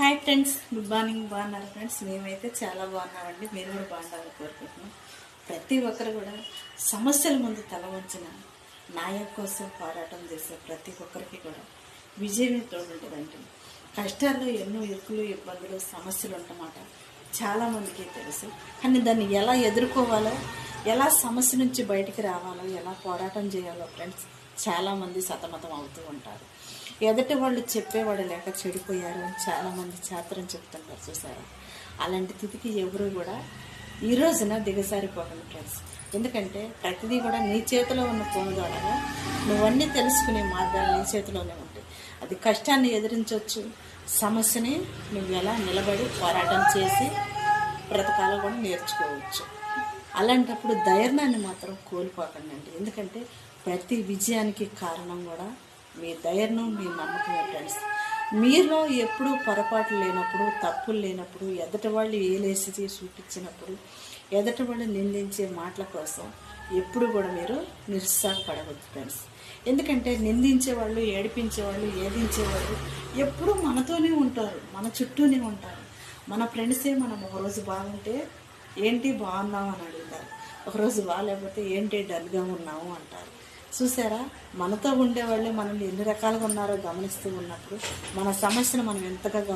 Hi friends, good morning. బాగున్నారు friends? మేమైతే చాలా బాగున్నామండి. మీరు కూడా బాగుండాలని కోరుకుంటున్నాం. ప్రతి ఒక్కరు కూడా సమస్యల ముందు తల వంచిన న్యాయం కోసం పోరాటం చేసే ప్రతి ఒక్కరికి కూడా విజయమే తోడుంటుందండి. కష్టాల్లో ఎన్నో ఇరుకులు, ఇబ్బందులు, సమస్యలు ఉంటమాట చాలామందికి తెలుసు. కానీ దాన్ని ఎలా ఎదుర్కోవాలో, ఎలా సమస్య నుంచి బయటికి రావాలో, ఎలా పోరాటం చేయాలో ఫ్రెండ్స్ చాలామంది సతమతం అవుతూ ఉంటారు. ఎదుటి వాళ్ళు చెప్పేవాడు లేక చెడిపోయారు అని చాలామంది చాత్రం చెప్తుంటారు, చూసారా? అలాంటి స్థితికి ఎవరు కూడా ఈ రోజున దిగజారిపోకండి ఫ్రెండ్స్. ఎందుకంటే ప్రతిదీ కూడా నీ చేతిలో ఉన్న ఫోన్ ద్వారా నువ్వన్నీ తెలుసుకునే మార్గాలు నీ చేతిలోనే ఉంటాయి. అది కష్టాన్ని ఎదిరించవచ్చు, సమస్యని నువ్వు ఎలా నిలబడి పోరాటం చేసి బ్రతకాలో కూడా నేర్చుకోవచ్చు. అలాంటప్పుడు ధైర్యాన్ని మాత్రం కోల్పోకండి. ఎందుకంటే ప్రతి విజయానికి కారణం కూడా మీ ధైర్యం, మీ నమ్మకమే ఫ్రెండ్స్. మీలో ఎప్పుడూ పొరపాట్లు లేనప్పుడు, తప్పులు లేనప్పుడు, ఎదుటి వాళ్ళు ఏలేసి చూపించినప్పుడు, ఎదుటి వాళ్ళు నిందించే మాటల కోసం ఎప్పుడు కూడా మీరు నిరుత్సాహపడవద్దు ఫ్రెండ్స్. ఎందుకంటే నిందించేవాళ్ళు, ఏడిపించేవాళ్ళు, ఏదించేవాళ్ళు ఎప్పుడూ మనతోనే ఉంటారు, మన చుట్టూనే ఉంటారు. మన ఫ్రెండ్సే మనం ఒకరోజు బాగుంటే ఏంటి బాగున్నావు అని అడుగుతారు, ఒకరోజు బాగాలేకపోతే ఏంటి డల్గా ఉన్నాము అంటారు. చూసారా? మనతో ఉండేవాళ్ళు మనల్ని ఎన్ని రకాలుగా ఉన్నారో గమనిస్తూ ఉన్నప్పుడు మన సమస్యను మనం ఎంతగా